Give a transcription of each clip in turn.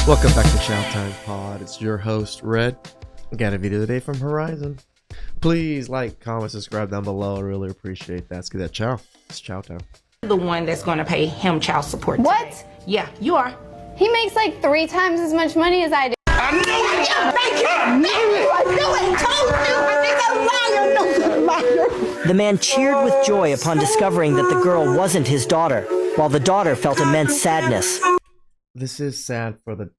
Welcome back to TheChowTimePod. It's your host, Red. I got a video today from Horizon. Please like, comment, subscribe down below. I really appreciate that. Let's get that chow. It's chow time. The one that's going to pay him child support. What? Today. Yeah, you are. He makes like 3 times as much money as I do. I knew it! Thank you! I knew it! Told you! I think I'm liar! The man cheered with joy upon discovering that the girl wasn't his daughter, while the daughter felt immense sadness. This is sad for the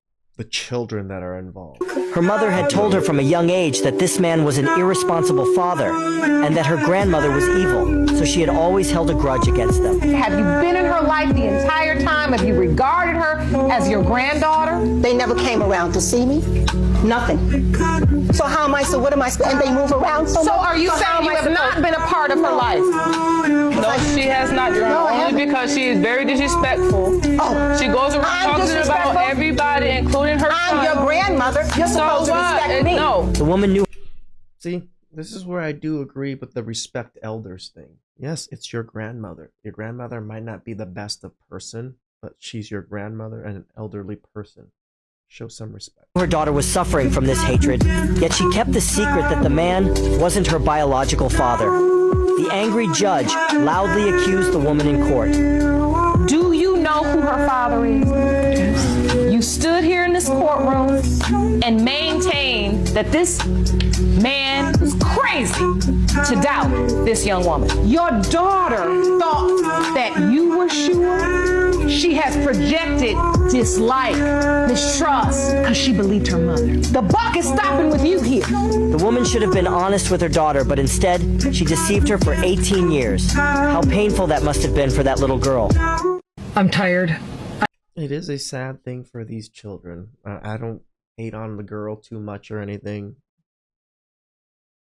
children that are involved. Her mother had told her from a young age that this man was an irresponsible father and that her grandmother was evil, so she had always held a grudge against them. Have you been in her life the entire time? Have you regarded her as your granddaughter? They never came around to see me. Nothing. So how am I, so what am I, and they move around so much? So are you saying you have not been a part of her life? No, she has not, Your Honor, only because she is very disrespectful. Oh, She goes around talking about everybody, including her son. I'm your grandmother. You're supposed to respect me. No. The woman knew. See, this is where I do agree with the respect elders thing. Yes, it's your grandmother. Your grandmother might not be the best of person, but she's your grandmother and an elderly person. Show some respect. Her daughter was suffering from this hatred, yet she kept the secret that the man wasn't her biological father. The angry judge loudly accused the woman in court. Do you know who her father is? You stood here in this courtroom and maintained that this man was crazy to doubt this young woman. Your daughter thought that you were sure. She has projected dislike, mistrust, because she believed her mother. The buck is stopping with you here. The woman should have been honest with her daughter, but instead, she deceived her for 18 years. How painful that must have been for that little girl. I'm tired. It is a sad thing for these children. I don't hate on the girl too much or anything.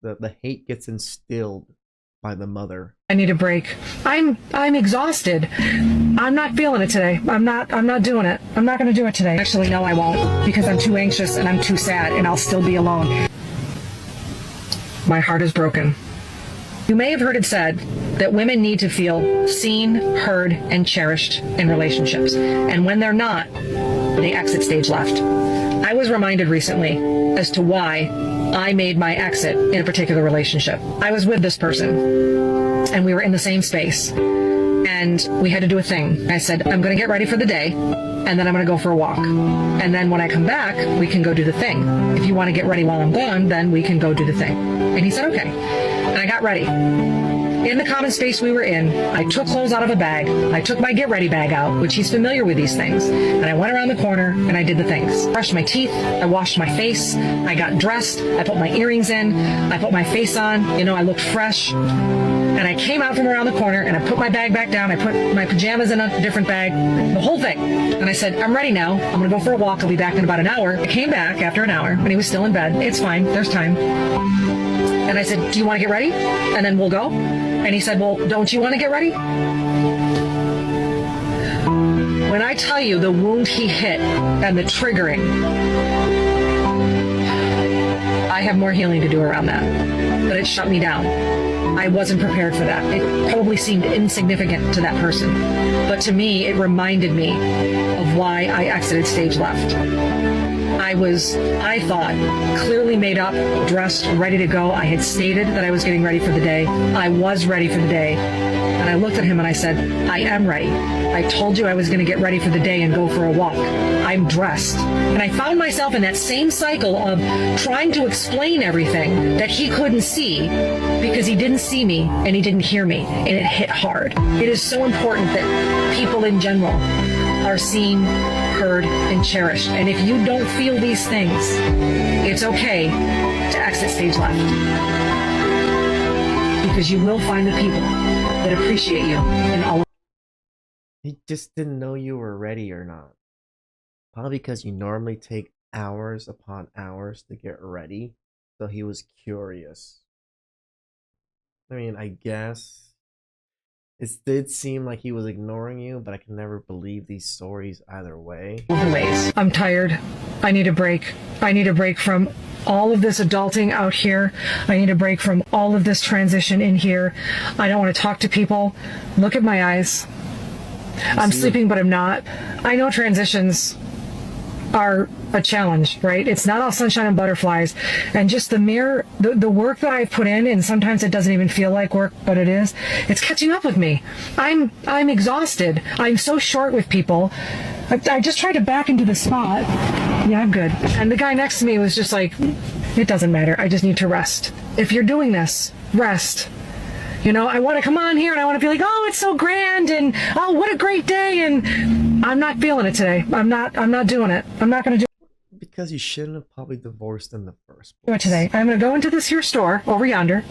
The hate gets instilled by the mother. I need a break. I'm exhausted. I'm not feeling it today. I'm not doing it. I'm not going to do it today. Actually, no, I won't, because I'm too anxious and I'm too sad and I'll still be alone. My heart is broken. You may have heard it said that women need to feel seen, heard, and cherished in relationships. And when they're not, they exit stage left. I was reminded recently as to why I made my exit in a particular relationship. I was with this person and we were in the same space and we had to do a thing. I said, I'm going to get ready for the day and then I'm going to go for a walk. And then when I come back, we can go do the thing. If you want to get ready while I'm gone, then we can go do the thing. And he said, okay. And I got ready. In the common space we were in, I took clothes out of a bag. I took my get ready bag out, which he's familiar with these things. And I went around the corner and I did the things. Brushed my teeth. I washed my face. I got dressed. I put my earrings in. I put my face on. You know, I looked fresh. And I came out from around the corner and I put my bag back down. I put my pajamas in a different bag, the whole thing. And I said, I'm ready now. I'm going to go for a walk. I'll be back in about an hour. I came back after an hour and he was still in bed. It's fine. There's time. And I said, do you want to get ready? And then we'll go. And he said, well, don't you want to get ready? When I tell you the wound he hit and the triggering, I have more healing to do around that. But it shut me down. I wasn't prepared for that. It probably seemed insignificant to that person. But to me, it reminded me of why I exited stage left. I thought, clearly made up, dressed, ready to go. I had stated that I was getting ready for the day. I was ready for the day. And I looked at him and I said, I am ready. I told you I was going to get ready for the day and go for a walk. I'm dressed. And I found myself in that same cycle of trying to explain everything that he couldn't see because he didn't see me and he didn't hear me. And it hit hard. It is so important that people in general are seen, heard, and cherished. And if you don't feel these things, it's okay to exit stage left. Because you will find the people that appreciate you in all. He just didn't know you were ready or not. Probably because you normally take hours upon hours to get ready. So he was curious. I mean, I guess it did seem like he was ignoring you, but I can never believe these stories either way. I'm tired. I need a break. I need a break from all of this adulting out here. I need a break from all of this transition in here. I don't want to talk to people. Look at my eyes. I'm sleeping, but I'm not. I know transitions are a challenge, right? It's not all sunshine and butterflies. And just the work that I've put in, and sometimes it doesn't even feel like work, but it is, it's catching up with me. I'm exhausted. I'm so short with people. I just tried to back into the spot. Yeah, I'm good. And the guy next to me was just like, it doesn't matter. I just need to rest. If you're doing this, rest. You know, I want to come on here and I want to be like, oh, it's so grand and oh, what a great day. And I'm not feeling it today. I'm not doing it. I'm not going to do Because you shouldn't have probably divorced in the first it place. today. I'm going to go into this here store over yonder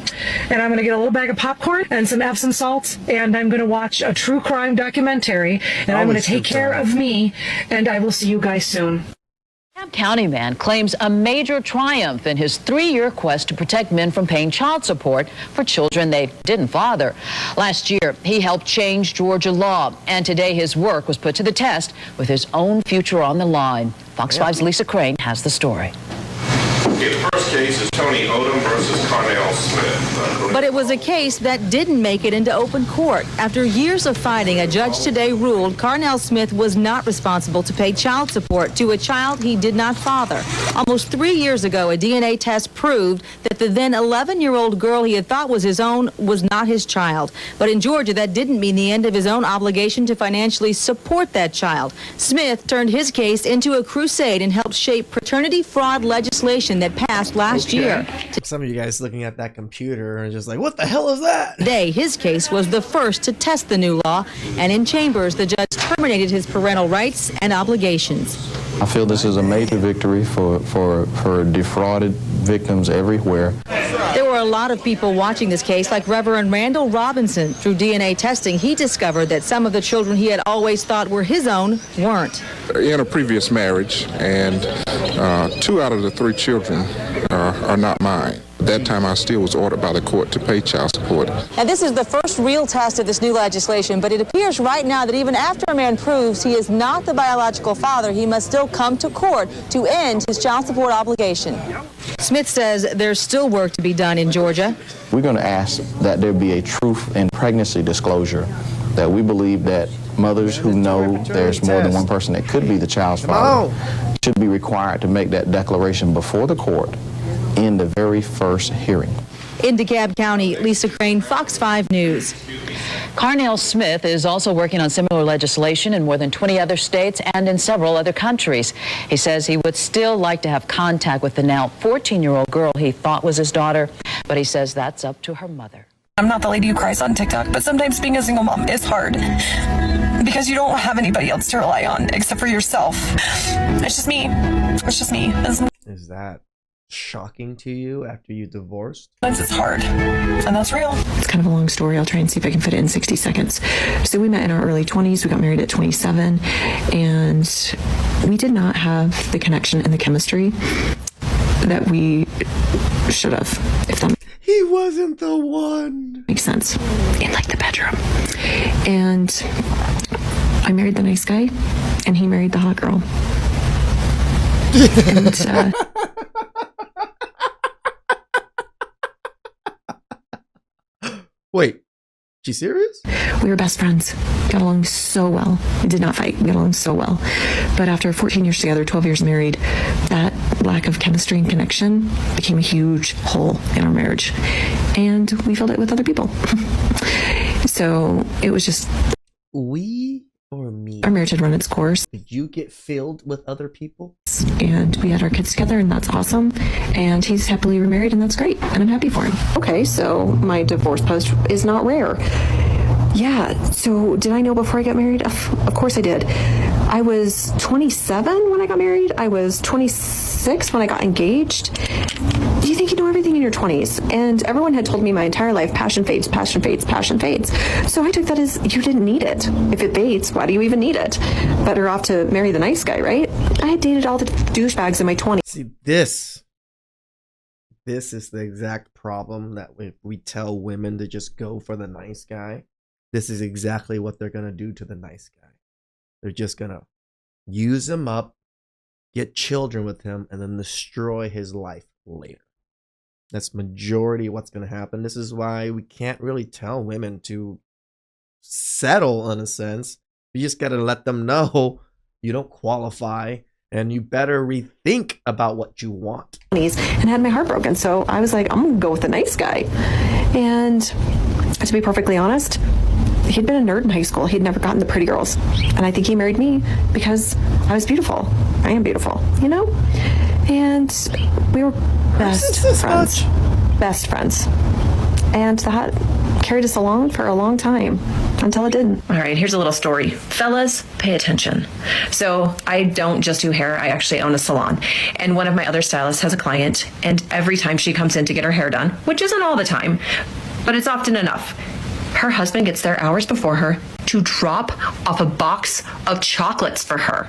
and I'm going to get a little bag of popcorn and some Epsom salts and I'm going to watch a true crime documentary and I'm going to take care of me and I will see you guys soon. DeKalb County man claims a major triumph in his 3-year quest to protect men from paying child support for children they didn't father. Last year, he helped change Georgia law, and today his work was put to the test with his own future on the line. Fox 5's Lisa Crane has the story. The first case is Tony Odom versus Carnell Smith. But it was a case that didn't make it into open court. After years of fighting, a judge today ruled Carnell Smith was not responsible to pay child support to a child he did not father. Almost 3 years ago, a DNA test proved that the then 11-year-old girl he had thought was his own was not his child. But in Georgia, that didn't mean the end of his own obligation to financially support that child. Smith turned his case into a crusade and helped shape paternity fraud legislation that passed last year. Some of you guys looking at that computer and just like, what the hell is that? Today, his case was the first to test the new law, and in chambers, the judge terminated his parental rights and obligations. I feel this is a major victory for defrauded victims everywhere. There were a lot of people watching this case, like Reverend Randall Robinson. Through DNA testing, he discovered that some of the children he had always thought were his own weren't. In a previous marriage, and 2 out of the 3 children are not mine. At that time, I still was ordered by the court to pay child support. And this is the first real test of this new legislation, but it appears right now that even after a man proves he is not the biological father, he must still come to court to end his child support obligation. Smith says there's still work to be done in Georgia. We're going to ask that there be a truth in pregnancy disclosure, that we believe that mothers who know there's more than one person that could be the child's father should be required to make that declaration before the court in the very first hearing. In DeKalb County, Lisa Crane, Fox 5 News. Carnell Smith is also working on similar legislation in more than 20 other states and in several other countries. He says he would still like to have contact with the now 14-year-old girl he thought was his daughter, but he says that's up to her mother. I'm not the lady who cries on TikTok, but sometimes being a single mom is hard because you don't have anybody else to rely on except for yourself. It's just me. It's just me. Is that shocking to you after you divorced? It's hard, and that's real. It's kind of a long story. I'll try and see if I can fit it in 60 seconds. So we met in our early 20s. We got married at 27, and we did not have the connection and the chemistry that we should have, if that He wasn't the one. makes sense, in like the bedroom. And I married the nice guy, and he married the hot girl. And Wait, she serious? we were best friends. Got along so well. We did not fight. We got along so well. But after 14 years together, 12 years married, that lack of chemistry and connection became a huge hole in our marriage. And we filled it with other people. So it was just... We or me? Our marriage had run its course. Did you get filled with other people? And we had our kids together, and that's awesome. And he's happily remarried, and that's great. And I'm happy for him. Okay, so my divorce post is not rare. Yeah, so did I know before I got married? Of course I did. I was 27 when I got married. I was 26 when I got engaged. Do you think you know everything in your 20s? And everyone had told me my entire life, passion fades, passion fades, passion fades. So I took that as you didn't need it. If it fades, why do you even need it? Better off to marry the nice guy, right? I had dated all the douchebags in my 20s. See, this is the exact problem that we tell women to just go for the nice guy. This is exactly what they're going to do to the nice guy. They're just going to use him up, get children with him, and then destroy his life later. That's majority of what's going to happen. This is why we can't really tell women to settle, in a sense. You just got to let them know you don't qualify And you better rethink about what you want. And had my heart broken. So I was like, I'm going to go with the nice guy. And to be perfectly honest, he'd been a nerd in high school. He'd never gotten the pretty girls. And I think he married me because I was beautiful. I am beautiful, you know? And we were best friends. Best friends. And that carried us along for a long time until it didn't. All right, here's a little story. Fellas, pay attention. So I don't just do hair, I actually own a salon. And one of my other stylists has a client, and every time she comes in to get her hair done, which isn't all the time, but it's often enough, her husband gets there hours before her to drop off a box of chocolates for her.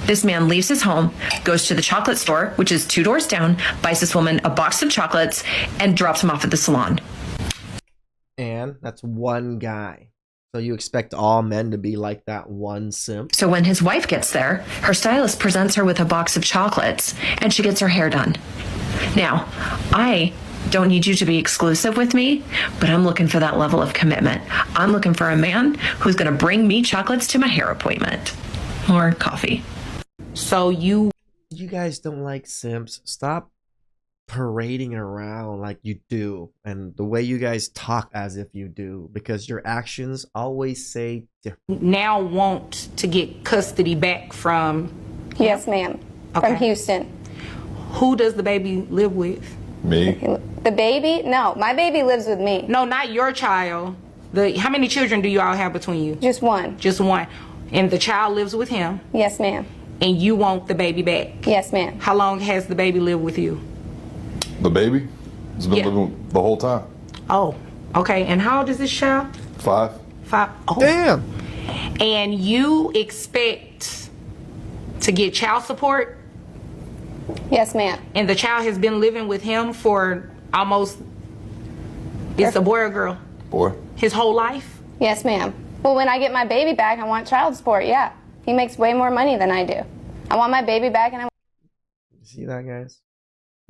This man leaves his home, goes to the chocolate store, which is 2 doors down, buys this woman a box of chocolates, and drops him off at the salon. And that's one guy. So you expect all men to be like that one simp? So when his wife gets there, her stylist presents her with a box of chocolates, and she gets her hair done. Now, I don't need you to be exclusive with me, but I'm looking for that level of commitment. I'm looking for a man who's going to bring me chocolates to my hair appointment. Or coffee. So you guys don't like simps. Stop parading around like you do, and the way you guys talk as if you do, because your actions always say different. now want to get custody back from... Yes, ma'am. Okay. From Houston. Who does the baby live with? Me. The baby? No, my baby lives with me. No, not your child. How many children do you all have between you? Just one. Just one. And the child lives with him? Yes, ma'am. And you want the baby back? Yes, ma'am. How long has the baby lived with you? The baby? It's been living the whole time. Oh, okay. And how old is this child? 5. 5. Oh. Damn. And you expect to get child support? Yes, ma'am. And the child has been living with him for almost... It's a boy or girl? Boy. His whole life? Yes, ma'am. Well, when I get my baby back, I want child support, yeah. He makes way more money than I do. I want my baby back and I... See that, guys?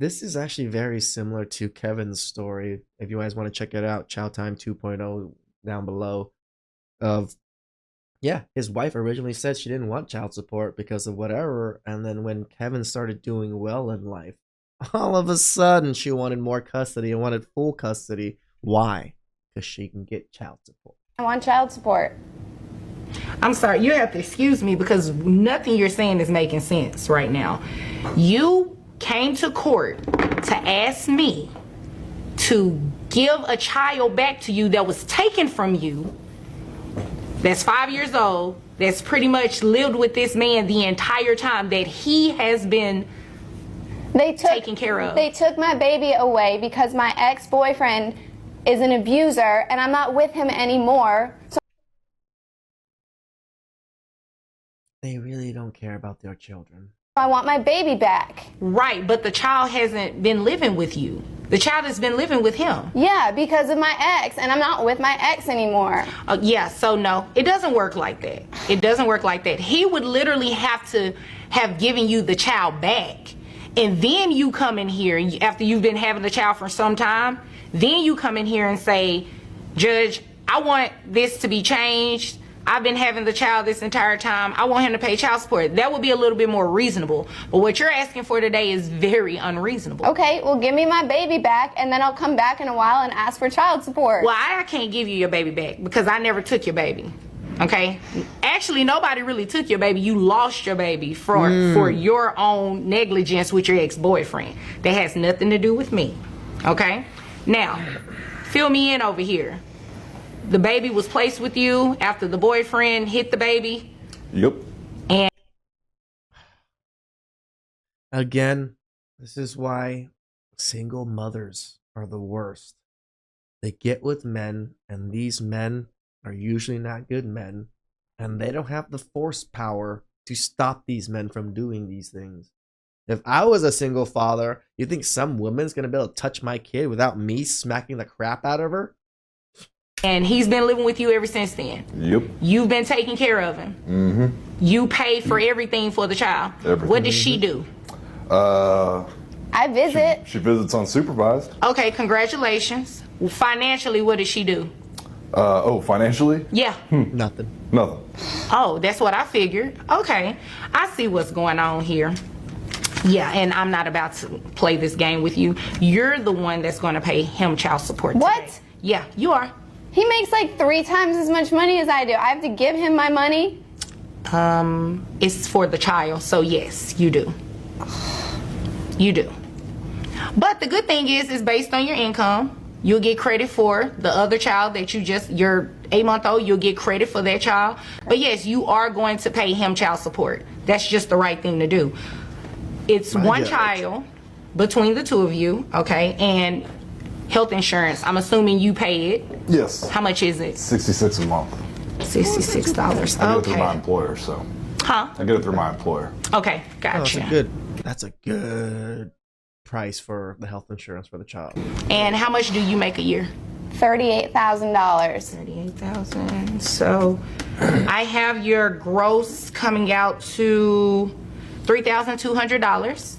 This is actually very similar to Kevin's story. If you guys want to check it out, ChowTime 2.0 down below. Yeah, his wife originally said she didn't want child support because of whatever, and then when Kevin started doing well in life, all of a sudden she wanted more custody and wanted full custody. Why? Because she can get child support. I want child support. I'm sorry, you have to excuse me because nothing you're saying is making sense right now. You came to court to ask me to give a child back to you that was taken from you, that's 5 years old, that's pretty much lived with this man the entire time that he has been taken care of. They took my baby away because my ex-boyfriend is an abuser and I'm not with him anymore. So They really don't care about their children. I want my baby back. Right, but the child hasn't been living with you. The child has been living with him. Yeah, because of my ex, and I'm not with my ex anymore. Yeah, so no, it doesn't work like that. It doesn't work like that. He would literally have to have given you the child back. And then you come in here, after you've been having the child for some time, then you come in here and say, Judge, I want this to be changed. I've been having the child this entire time. I want him to pay child support. That would be a little bit more reasonable. But what you're asking for today is very unreasonable. Okay, well, give me my baby back, and then I'll come back in a while and ask for child support. Well, I can't give you your baby back because I never took your baby. Okay? Actually, nobody really took your baby. You lost your baby for your own negligence with your ex-boyfriend. That has nothing to do with me. Okay? Now, fill me in over here. The baby was placed with you after the boyfriend hit the baby? Yep. And again, this is why single mothers are the worst. They get with men, and these men are usually not good men, and they don't have the force power to stop these men from doing these things. If I was a single father, you think some woman's gonna be able to touch my kid without me smacking the crap out of her? And he's been living with you ever since then? Yep. You've been taking care of him? Mm-hmm. You pay for everything for the child? Everything. What does she do? I visit. She visits unsupervised. Okay, congratulations. Financially, what does she do? Financially? Yeah. Nothing. Oh, that's what I figured. Okay. I see what's going on here. Yeah, and I'm not about to play this game with you. You're the one that's going to pay him child support today. What? Yeah, you are. He makes like 3 times as much money as I do. I have to give him my money? It's for the child, so yes, you do. You do. But the good thing is, it's based on your income. You'll get credit for the other child that your 8-month-old, you'll get credit for that child. But yes, you are going to pay him child support. That's just the right thing to do. It's one child between the two of you, okay? And health insurance, I'm assuming you pay it. Yes. How much is it? $66 a month. $66. I get it through my employer, so. Huh? I get it through my employer. Okay, gotcha. That's a good price for the health insurance for the child. And how much do you make a year? $38,000. $38,000. So I have your gross coming out to $3,200.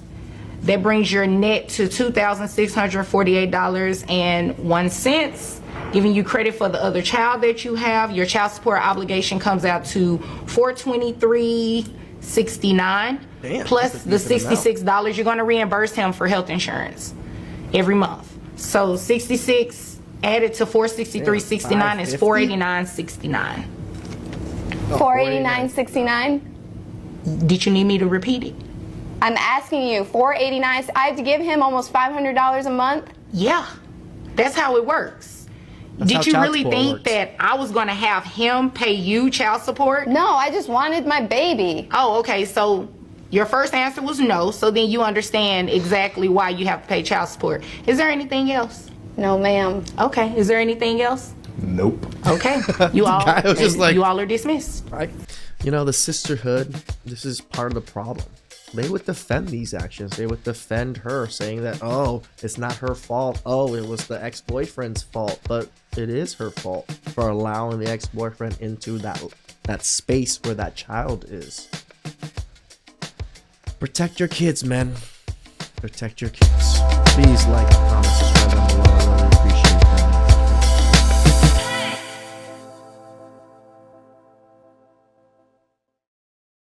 That brings your net to $2,648.01. Giving you credit for the other child that you have. Your child support obligation comes out to $423.69. Plus the $66 you're going to reimburse him for health insurance every month. So 66 added to $463.69 is $489.69. $489.69? Did you need me to repeat it? I'm asking you, $489. I have to give him almost $500 a month? Yeah, that's how it works. Did you really think that I was going to have him pay you child support? No, I just wanted my baby. Oh, okay. So your first answer was no. So then you understand exactly why you have to pay child support. Is there anything else? No, ma'am. Okay. Is there anything else? Nope. Okay. You all, you all are dismissed. Right. You know, the sisterhood, this is part of the problem. They would defend these actions. They would defend her, saying that, oh, it's not her fault. Oh, it was the ex-boyfriend's fault. But it is her fault for allowing the ex-boyfriend into that space where that child is. Protect your kids, men. Protect your kids. Please like, comment, subscribe.